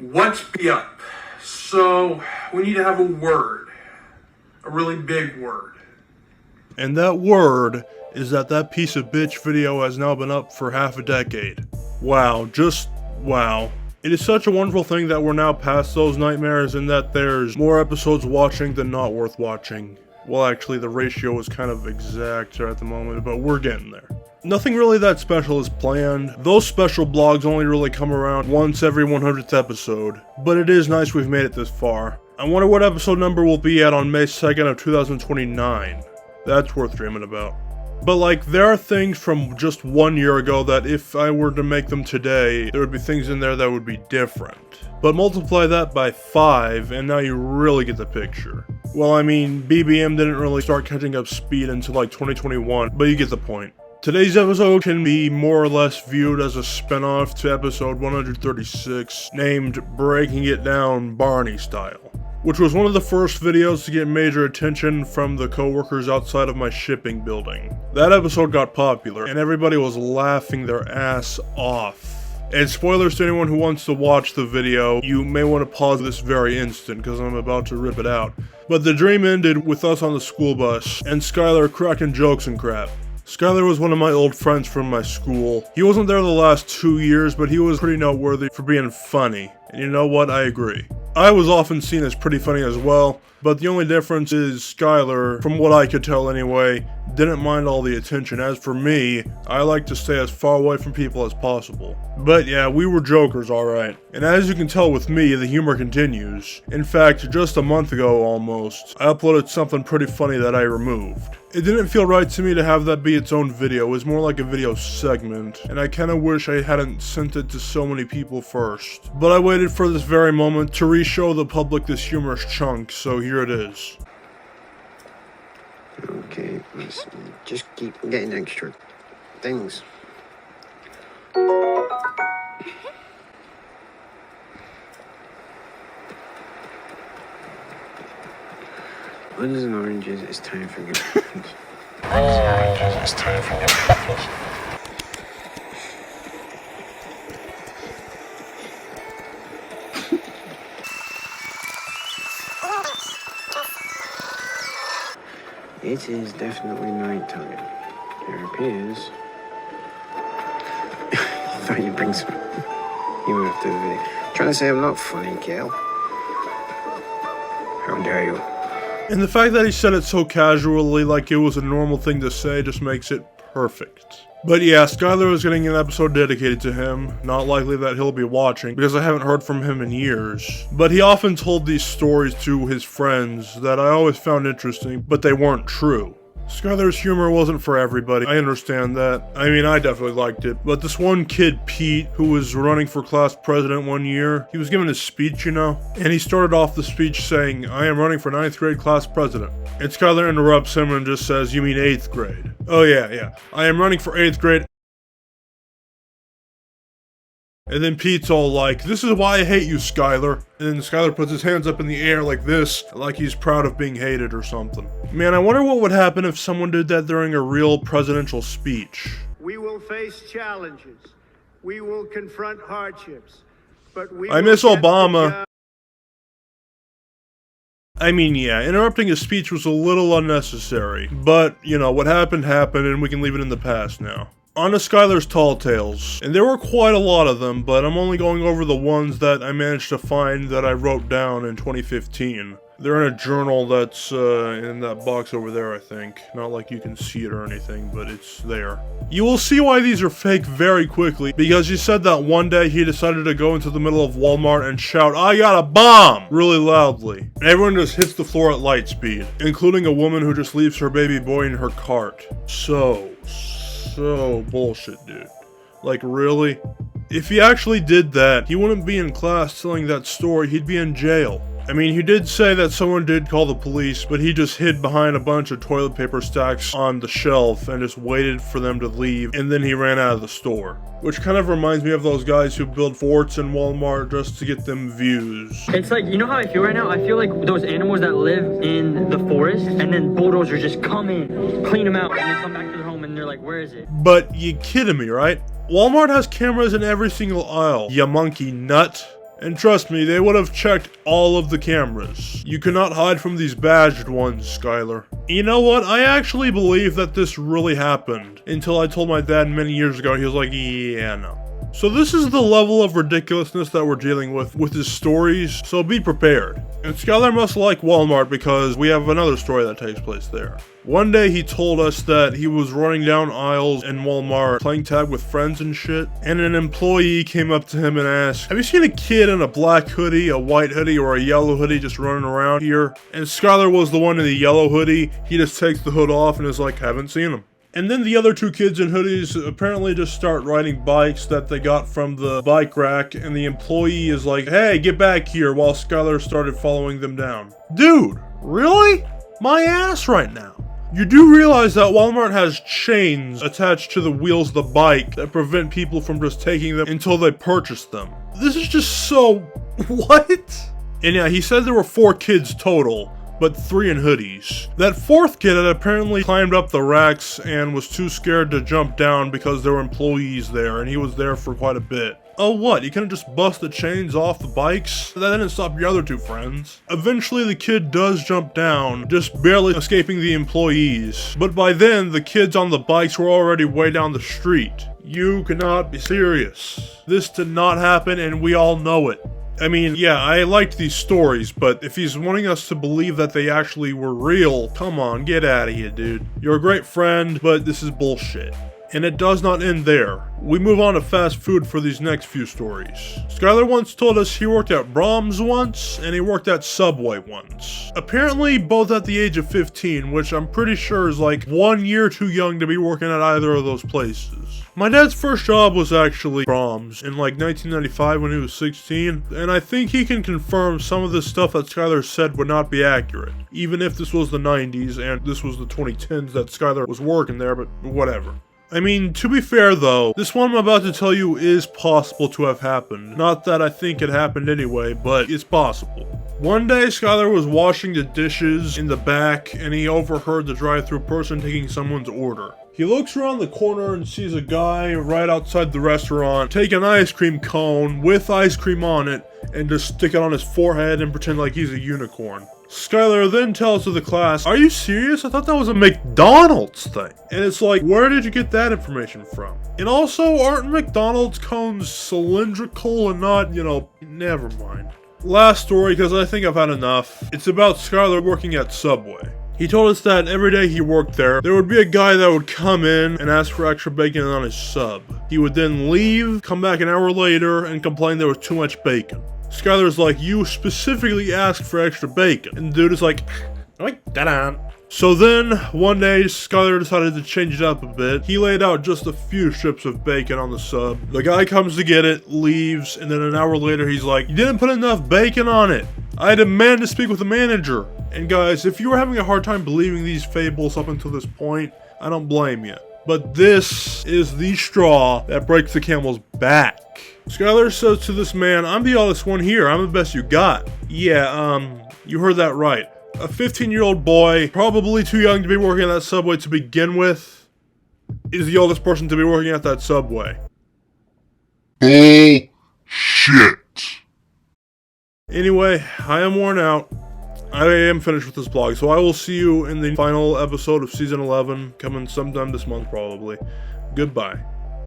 What's be up? So, we need to have a word. A really big word. And that word is that piece of bitch video has now been up for half a decade. Wow, just wow. It is such a wonderful thing that we're now past those nightmares and that there's more episodes watching than not worth watching. Well, actually, the ratio is kind of exact at the moment, but we're getting there. Nothing really that special is planned. Those special blogs only really come around once every 100th episode, but it is nice we've made it this far. I wonder what episode number we'll be at on May 2nd of 2029. That's worth dreaming about. But like, there are things from just 1 year ago that if I were to make them today, there would be things in there that would be different. But multiply that by 5, and now you really get the picture. Well, I mean, BBM didn't really start catching up speed until like 2021, but you get the point. Today's episode can be more or less viewed as a spin-off to episode 136, named Breaking It Down Barney Style, which was one of the first videos to get major attention from the coworkers outside of my shipping building. That episode got popular, and everybody was laughing their ass off. And spoilers to anyone who wants to watch the video, you may want to pause this very instant, because I'm about to rip it out. But the dream ended with us on the school bus, and Skylar cracking jokes and crap. Skylar was one of my old friends from my school. He wasn't there the last 2 years, but he was pretty noteworthy for being funny. And you know what? I agree. I was often seen as pretty funny as well, but the only difference is Skylar, from what I could tell anyway, didn't mind all the attention. As for me, I like to stay as far away from people as possible. But yeah, we were jokers, alright. And as you can tell with me, the humor continues. In fact, just a month ago almost, I uploaded something pretty funny that I removed. It didn't feel right to me to have that be its own video. It was more like a video segment, and I kinda wish I hadn't sent it to so many people first. But I waited for this very moment to re-show the public this humorous chunk, so here it is. Okay, let's just keep getting extra things. Onions and oranges, it's time for good breakfast. Onions and oranges, it's time for good breakfast. It is definitely night time. There appears. I thought you'd bring some humor after the video. Trying to say I'm not funny, Kale. How dare you? And the fact that he said it so casually, like it was a normal thing to say, just makes it perfect. But yeah, Skylar is getting an episode dedicated to him. Not likely that he'll be watching, because I haven't heard from him in years. But he often told these stories to his friends that I always found interesting, but they weren't true. Skylar's humor wasn't for everybody, I understand that. I mean, I definitely liked it. But this one kid, Pete, who was running for class president one year, he was giving his speech, you know? And he started off the speech saying, "I am running for 9th grade class president." And Skylar interrupts him and just says, "You mean 8th grade? Oh yeah. I am running for 8th grade." And then Pete's all like, "This is why I hate you, Skylar." And then Skylar puts his hands up in the air like this, like he's proud of being hated or something. Man, I wonder what would happen if someone did that during a real presidential speech. We will face challenges. We will confront hardships. But we I miss Obama. I mean, yeah, interrupting his speech was a little unnecessary. But, you know, what happened happened and we can leave it in the past now. On to Skylar's tall tales, and there were quite a lot of them, but I'm only going over the ones that I managed to find that I wrote down in 2015. They're in a journal that's in that box over there, I think. Not like you can see it or anything, but it's there. You will see why these are fake very quickly, because he said that one day he decided to go into the middle of Walmart and shout, "I got a bomb!" really loudly. And everyone just hits the floor at light speed, including a woman who just leaves her baby boy in her cart. So bullshit, dude. Like, really? If he actually did that, he wouldn't be in class telling that story, he'd be in jail. I mean, he did say that someone did call the police, but he just hid behind a bunch of toilet paper stacks on the shelf and just waited for them to leave, and then he ran out of the store. Which kind of reminds me of those guys who build forts in Walmart just to get them views. It's like, you know how I feel right now? I feel like those animals that live in the forest, and then bulldozers just come in, clean them out, and then come back to their home, and they're like, where is it? But you kidding me, right? Walmart has cameras in every single aisle, ya monkey nut. And trust me, they would have checked all of the cameras. You cannot hide from these badged ones, Skylar. You know what? I actually believe that this really happened. Until I told my dad many years ago, he was like, yeah, no. So this is the level of ridiculousness that we're dealing with his stories, so be prepared. And Skylar must like Walmart because we have another story that takes place there. One day he told us that he was running down aisles in Walmart playing tag with friends and shit, and an employee came up to him and asked, have you seen a kid in a black hoodie, a white hoodie, or a yellow hoodie just running around here? And Skylar was the one in the yellow hoodie. He just takes the hood off and is like, haven't seen him. And then the other two kids in hoodies apparently just start riding bikes that they got from the bike rack, and the employee is like, hey, get back here, while Skylar started following them down. Dude, really? My ass right now. You do realize that Walmart has chains attached to the wheels of the bike that prevent people from just taking them until they purchase them. This is just so... what? And yeah, he said there were 4 kids total, but 3 in hoodies. That 4th kid had apparently climbed up the racks and was too scared to jump down because there were employees there, and he was there for quite a bit. Oh what, you couldn't just bust the chains off the bikes? That didn't stop your other 2 friends. Eventually the kid does jump down, just barely escaping the employees. But by then, the kids on the bikes were already way down the street. You cannot be serious. This did not happen, and we all know it. I mean, yeah, I liked these stories, but if he's wanting us to believe that they actually were real, come on, get out of here, dude. You're a great friend, but this is bullshit. And it does not end there. We move on to fast food for these next few stories. Skylar once told us he worked at Brahms once, and he worked at Subway once. Apparently both at the age of 15, which I'm pretty sure is like 1 year too young to be working at either of those places. My dad's first job was actually Brahms in like 1995 when he was 16, and I think he can confirm some of the stuff that Skylar said would not be accurate, even if this was the 90s and this was the 2010s that Skylar was working there, but whatever. I mean, to be fair though, this one I'm about to tell you is possible to have happened. Not that I think it happened anyway, but it's possible. One day, Skylar was washing the dishes in the back, and he overheard the drive-thru person taking someone's order. He looks around the corner and sees a guy right outside the restaurant take an ice cream cone with ice cream on it and just stick it on his forehead and pretend like he's a unicorn. Skylar then tells to the class, are you serious? I thought that was a McDonald's thing. And it's like, where did you get that information from? And also, aren't McDonald's cones cylindrical and not, never mind. Last story, because I think I've had enough. It's about Skylar working at Subway. He told us that every day he worked there would be a guy that would come in and ask for extra bacon on his sub. He would then leave, come back an hour later, and complain there was too much bacon. Skylar's like, you specifically asked for extra bacon. And the dude is like, da-da. So then, one day, Skylar decided to change it up a bit. He laid out just a few strips of bacon on the sub. The guy comes to get it, leaves, and then an hour later he's like, you didn't put enough bacon on it. I demand to speak with the manager. And guys, if you were having a hard time believing these fables up until this point, I don't blame you. But this is the straw that breaks the camel's back. Skylar says to this man, I'm the oldest one here, I'm the best you got. Yeah, you heard that right. A 15-year-old boy, probably too young to be working at that Subway to begin with, is the oldest person to be working at that Subway. Shit. Anyway, I am worn out. I am finished with this vlog, so I will see you in the final episode of Season 11, coming sometime this month probably. Goodbye.